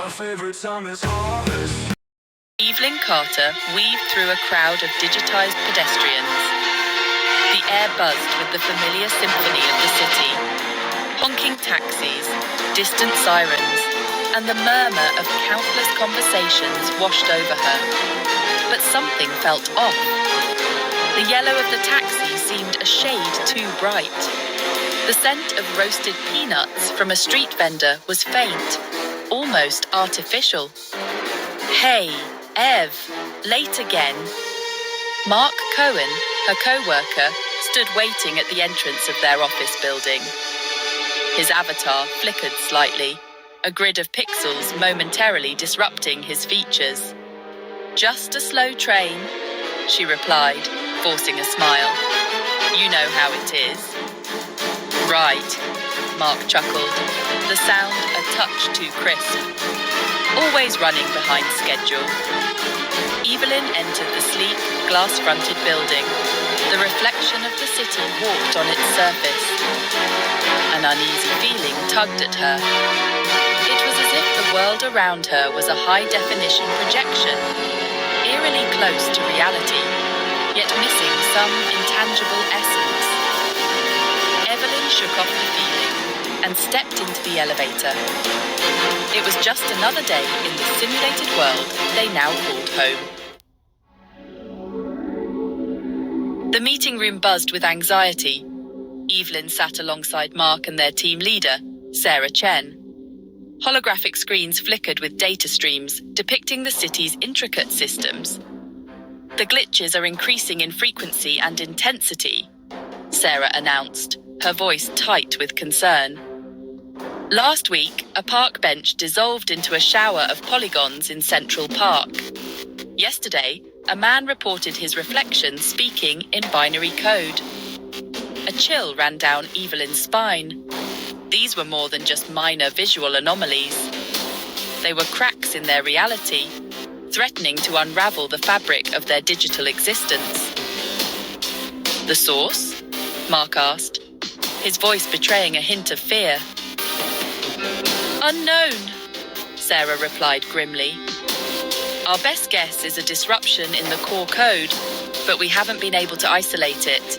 My favorite song is Harvest. Evelyn Carter weaved through a crowd of digitized pedestrians. The air buzzed with the familiar symphony of the city. Honking taxis, distant sirens, and the murmur of countless conversations washed over her. But something felt off. The yellow of the taxi seemed a shade too bright. The scent of roasted peanuts from a street vendor was faint, almost artificial. Hey, Ev, late again. Mark Cohen, her co-worker, stood waiting at the entrance of their office building. His avatar flickered slightly, a grid of pixels momentarily disrupting his features. Just a slow train, she replied, forcing a smile. You know how it is. Right, Mark chuckled, the sound a touch too crisp. Always running behind schedule. Evelyn entered the sleek, glass-fronted building. The reflection of the city walked on its surface. An uneasy feeling tugged at her. It was as if the world around her was a high-definition projection, eerily close to reality, yet missing some intangible essence. Evelyn shook off the feeling and stepped into the elevator. It was just another day in the simulated world they now called home. The meeting room buzzed with anxiety. Evelyn sat alongside Mark and their team leader, Sarah Chen. Holographic screens flickered with data streams depicting the city's intricate systems. The glitches are increasing in frequency and intensity, Sarah announced, her voice tight with concern. Last week, a park bench dissolved into a shower of polygons in Central Park. Yesterday, a man reported his reflection speaking in binary code. A chill ran down Evelyn's spine. These were more than just minor visual anomalies. They were cracks in their reality, threatening to unravel the fabric of their digital existence. The source? Mark asked, his voice betraying a hint of fear. Unknown, Sarah replied grimly. Our best guess is a disruption in the core code, but we haven't been able to isolate it.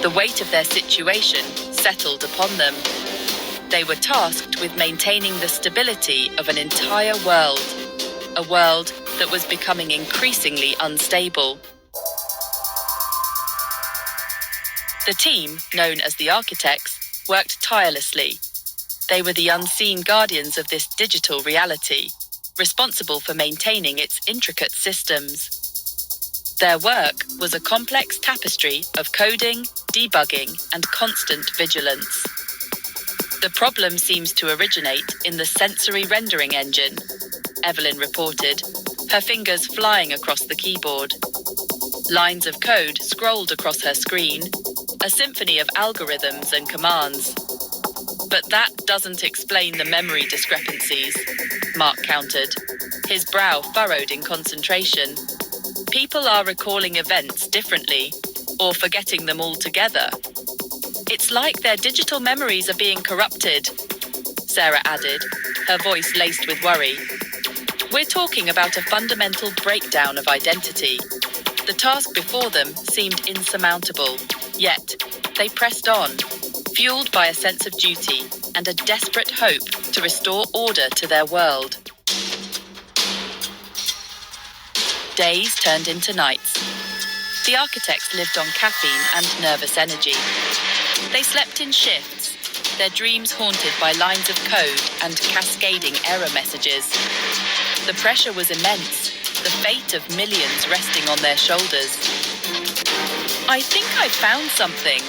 The weight of their situation settled upon them. They were tasked with maintaining the stability of an entire world, a world that was becoming increasingly unstable. The team, known as the Architects, worked tirelessly. They were the unseen guardians of this digital reality, responsible for maintaining its intricate systems. Their work was a complex tapestry of coding, debugging, and constant vigilance. The problem seems to originate in the sensory rendering engine, Evelyn reported, her fingers flying across the keyboard. Lines of code scrolled across her screen, a symphony of algorithms and commands. But that doesn't explain the memory discrepancies, Mark countered, his brow furrowed in concentration. People are recalling events differently, or forgetting them altogether. It's like their digital memories are being corrupted, Sarah added, her voice laced with worry. We're talking about a fundamental breakdown of identity. The task before them seemed insurmountable, yet they pressed on, fueled by a sense of duty and a desperate hope to restore order to their world. Days turned into nights. The Architects lived on caffeine and nervous energy. They slept in shifts, their dreams haunted by lines of code and cascading error messages. The pressure was immense, the fate of millions resting on their shoulders. I think I found something,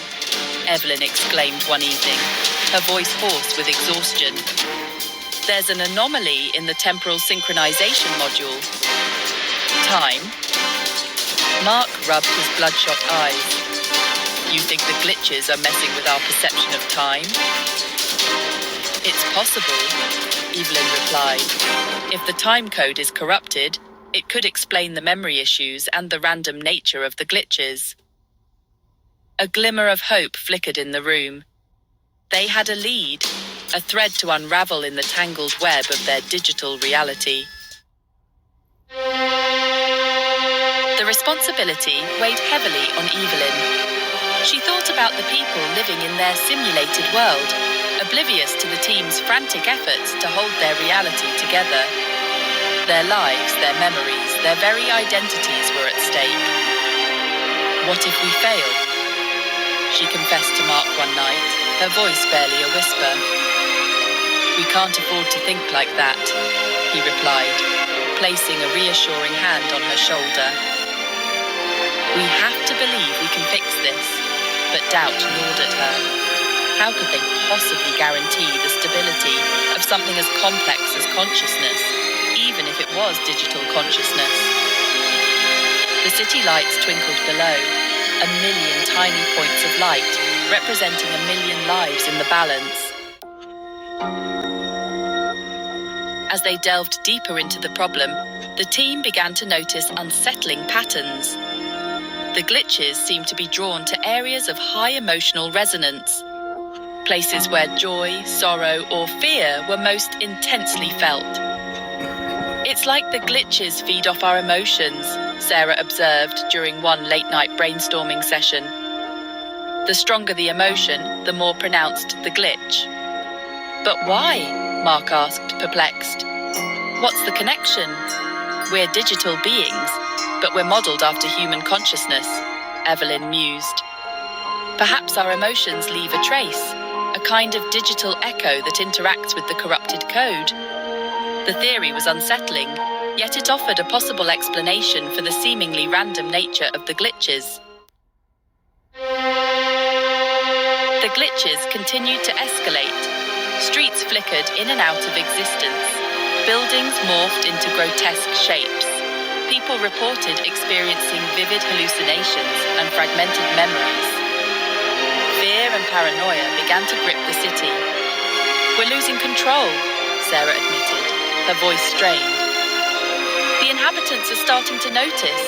Evelyn exclaimed one evening, her voice hoarse with exhaustion. There's an anomaly in the temporal synchronization module. Time? Mark rubbed his bloodshot eyes. You think the glitches are messing with our perception of time? It's possible, Evelyn replied. If the time code is corrupted, it could explain the memory issues and the random nature of the glitches. A glimmer of hope flickered in the room. They had a lead. a thread to unravel in the tangled web of their digital reality. The responsibility weighed heavily on Evelyn. She thought about the people living in their simulated world, oblivious to the team's frantic efforts to hold their reality together. Their lives, their memories, their very identities were at stake. What if we fail? She confessed to Mark one night, her voice barely a whisper. We can't afford to think like that, he replied, placing a reassuring hand on her shoulder. We have to believe we can fix this, but doubt gnawed at her. How could they possibly guarantee the stability of something as complex as consciousness, even if it was digital consciousness? The city lights twinkled below, a million tiny points of light, representing a million lives in the balance. As they delved deeper into the problem, the team began to notice unsettling patterns. The glitches seemed to be drawn to areas of high emotional resonance, places where joy, sorrow, or fear were most intensely felt. It's like the glitches feed off our emotions, Sarah observed during one late-night brainstorming session. The stronger the emotion, the more pronounced the glitch. But why? Mark asked, perplexed. What's the connection? We're digital beings, but we're modelled after human consciousness, Evelyn mused. Perhaps our emotions leave a trace, a kind of digital echo that interacts with the corrupted code. The theory was unsettling, yet it offered a possible explanation for the seemingly random nature of the glitches. The glitches continued to escalate. Streets flickered in and out of existence. Buildings morphed into grotesque shapes. People reported experiencing vivid hallucinations and fragmented memories. Fear and paranoia began to grip the city. We're losing control, Sarah admitted, her voice strained. The inhabitants are starting to notice.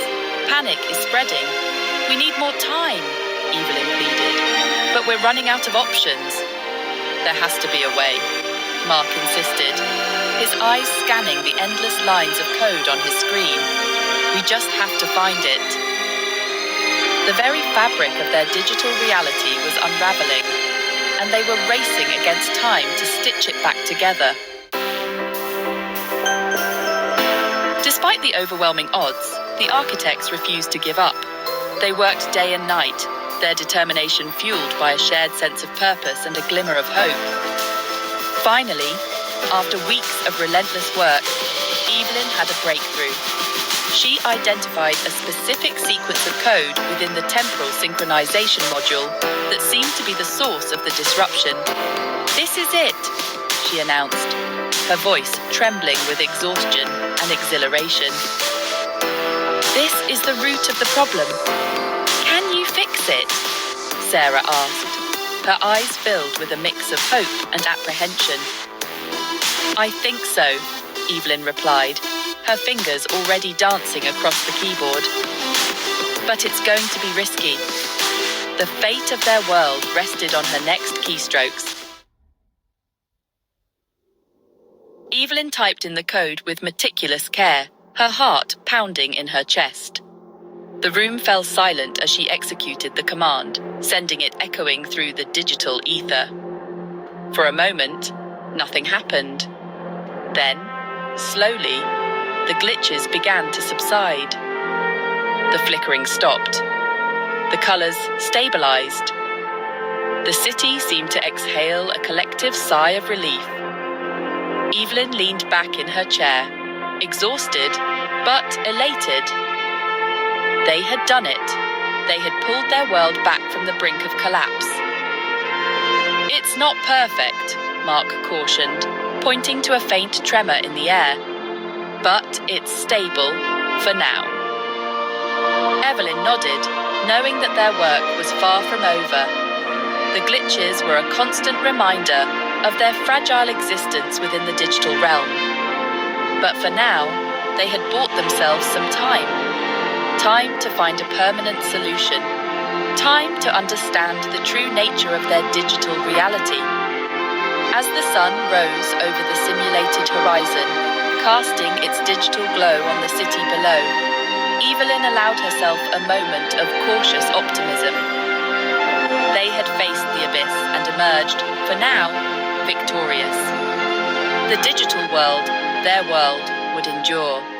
Panic is spreading. We need more time, Evelyn pleaded. But we're running out of options. There has to be a way, Mark insisted, his eyes scanning the endless lines of code on his screen. We just have to find it. The very fabric of their digital reality was unraveling, and they were racing against time to stitch it back together. Despite the overwhelming odds, the architects refused to give up. They worked day and night, their determination fueled by a shared sense of purpose and a glimmer of hope. Finally, after weeks of relentless work, Evelyn had a breakthrough. She identified a specific sequence of code within the temporal synchronization module that seemed to be the source of the disruption. This is it, she announced, her voice trembling with exhaustion and exhilaration. This is the root of the problem. Can you fix it? Sarah asked, her eyes filled with a mix of hope and apprehension. I think so, Evelyn replied, her fingers already dancing across the keyboard. But it's going to be risky. The fate of their world rested on her next keystrokes. Evelyn typed in the code with meticulous care, her heart pounding in her chest. The room fell silent as she executed the command, sending it echoing through the digital ether. For a moment, nothing happened. Then, slowly, the glitches began to subside. The flickering stopped. The colors stabilized. The city seemed to exhale a collective sigh of relief. Evelyn leaned back in her chair, exhausted, but elated. They had done it. They had pulled their world back from the brink of collapse. It's not perfect, Mark cautioned, pointing to a faint tremor in the air. But it's stable, for now. Evelyn nodded, knowing that their work was far from over. The glitches were a constant reminder of their fragile existence within the digital realm. But for now, they had bought themselves some time. Time to find a permanent solution. Time to understand the true nature of their digital reality. As the sun rose over the simulated horizon, casting its digital glow on the city below, Evelyn allowed herself a moment of cautious optimism. They had faced the abyss and emerged, for now, victorious. The digital world, their world, would endure.